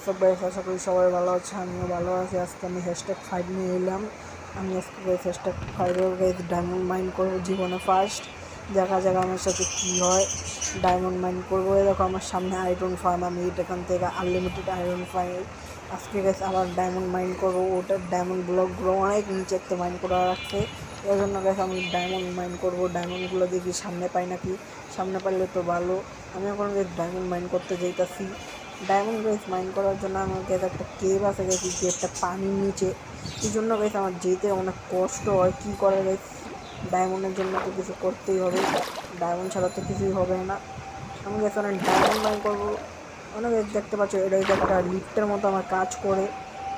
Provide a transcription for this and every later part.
WhatsApp guys, আশা করি সবাই ভালো আছে, আমিও ভালো আছি। আজকে আমি #5 নিয়ে এলাম। আমি আজকে গাইস #5 গাইস ডায়মন্ড মাইন করবো জীবনে ফার্স্ট। দেখা যাক আমার সাথে কী হয়। ডায়মন্ড মাইন করবো। এরকম আমার সামনে আয়রন ফার্ম, আমি এখান থেকে আনলিমিটেড আয়রন পাই। আজকে গাইস আবার ডায়মন্ড মাইন করবো। ওটার ডায়মন্ড ব্লকগুলো অনেক নিচে মাইন করা রাখছে, এর জন্য গাইস আমি ডায়মন্ড মাইন করবো। ডায়মন্ডগুলো দেখি সামনে পাই নাকি, সামনে পাইলে তো ভালো। আমি এখন ডায়মন্ড মাইন করতে যাইতাছি। ডায়মন্ড গাইস মাইন করার জন্য আমার কাছে একটা কেভ আছে গেছি, কেভটা পানির নিচে। এই জন্য গাইস আমার যেতে অনেক কষ্ট হয়। কী করে গাইস, ডায়মন্ডের জন্য তো কিছু করতেই হবে, ডায়মন্ড ছাড়া তো কিছুই হবে না। আমি গাইস অনেক ডায়মন্ড মাইন করবো। অনেক দেখতে পাচ্ছ এটা একটা লিফটের মতো আমার কাজ করে।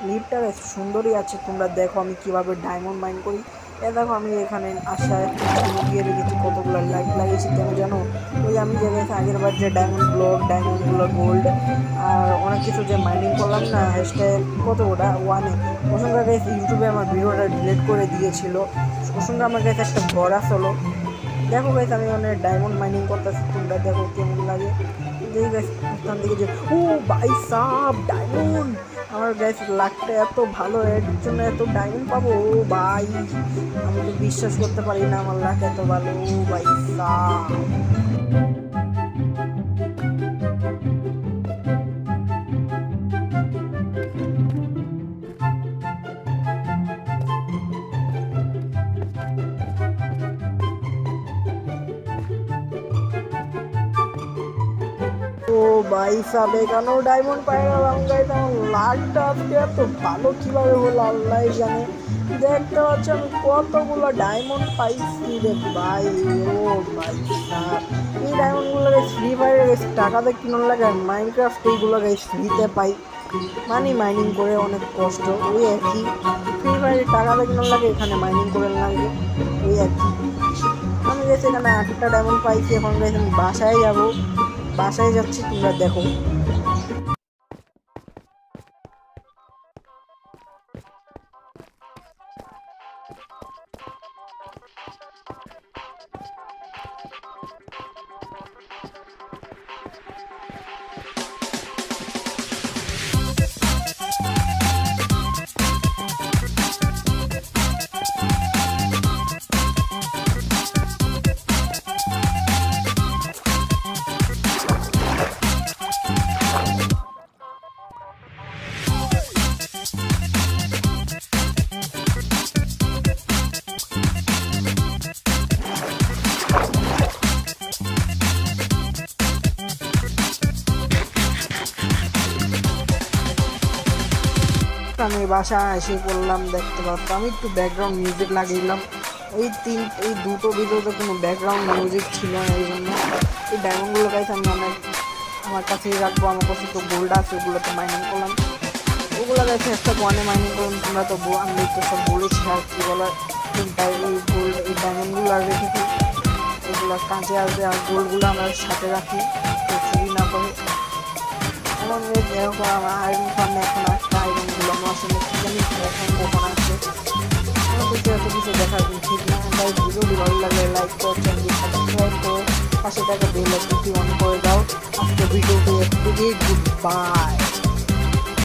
লিফটটা বেশ সুন্দরই আছে, তোমরা দেখো আমি কীভাবে ডায়মন্ড মাইন করি। দেখো আমি এখানে আসায় লুকিয়ে রেখেছি কতগুলো লাইট লাগিয়েছি, কেন জানো? ওই আমি যে গেছি আগের বার যে ডায়মন্ডগুলো গোল্ড আর অনেক কিছু যে মাইনিং করলাম না, কত ওটা 1-এ। ওর সঙ্গে গেছে ইউটিউবে আমার ভিডিওটা ডিলিট করে দিয়েছিল। ওর সঙ্গে আমার কাছে একটা ঘর আসলো। দেখো গাইস আমি অনেক ডায়মন্ড মাইনিং করতেছি, তোমরা দেখো কেমন লাগে। দেখি গাইস ওখান থেকে যে ও ভাই সাব ডায়মন্ড, আমার গাইস লাকটা এত ভালো, এর জন্য এত ডায়মন্ড পাবো। ও ভাই আমি তো বিশ্বাস করতে পারি না আমার লাক এত ভালো। ও ভাই সাব ও ভাই সাব এখানেও ডায়মন্ড পাই গেলাম গাইস। আমার লাকটা আজকে এত ভালো কীভাবে হলো আল্লাহ জানে। দেখতে পাচ্ছি আমি কতগুলো ডায়মন্ড পাইছি রে ভাই। ও ভাই সাব এই ডায়মন্ডগুলো গাইস ফ্রি ফায়ারে গাইস টাকাতে কিনুন লাগে, আর মাইনক্রাফট এইগুলো গাইস ফ্রিতে পাই। মানে মাইনিং করে অনেক কষ্ট, ওই একই। ফ্রি ফায়ারে টাকাতে কিনুন লাগে, এখানে মাইনিং করে লাগে, ওই একই। আমি গেছি এখানে 8টা ডায়মন্ড পাইছি। এখন গাইস আমি বাসায় যাবো, বাসায় যাচ্ছি, তোমরা দেখো। আমি বাসা এসে পড়লাম, দেখতে পাচ্ছি আমি একটু ব্যাকগ্রাউন্ড মিউজিক লাগিয়েলাম। এই দুটো ভিডিওতে কোনো ব্যাকগ্রাউন্ড মিউজিক ছিল না, এই জন্য এই ডায়মন্ডগুলো গাইছে আমি অনেক আমার কাছেই রাখবো। আমার কাছে তো গোল্ড আছে, ওগুলোতে মাইনিং করলাম। ওগুলো গাইছে #1-এ মাইনিং করলাম। তোমরা তো আমি তো সব বলেছি আর কি বলার। এই ডায়মন্ডগুলো আর রেখেছি, এগুলো কাজে আসবে। আর গোল্ডগুলো আমার সাথে রাখি, চুরি না করে। এমন এরকম আমার আয়রন ফার্মে এখন একটা আয়রনগুলো আমার আসলে জানি এখন কখন আসছে। আমার কিছু এত কিছু দেখার ঠিক না। তাই ভিডিওটি ভালো লাগলে লাইক করো, চ্যানেলটি সাবস্ক্রাইব করো, পাশে থাকা বেল আইকনটি অন করে দাও। আজকে ভিডিওটি এতটুকুই, গুড বাই।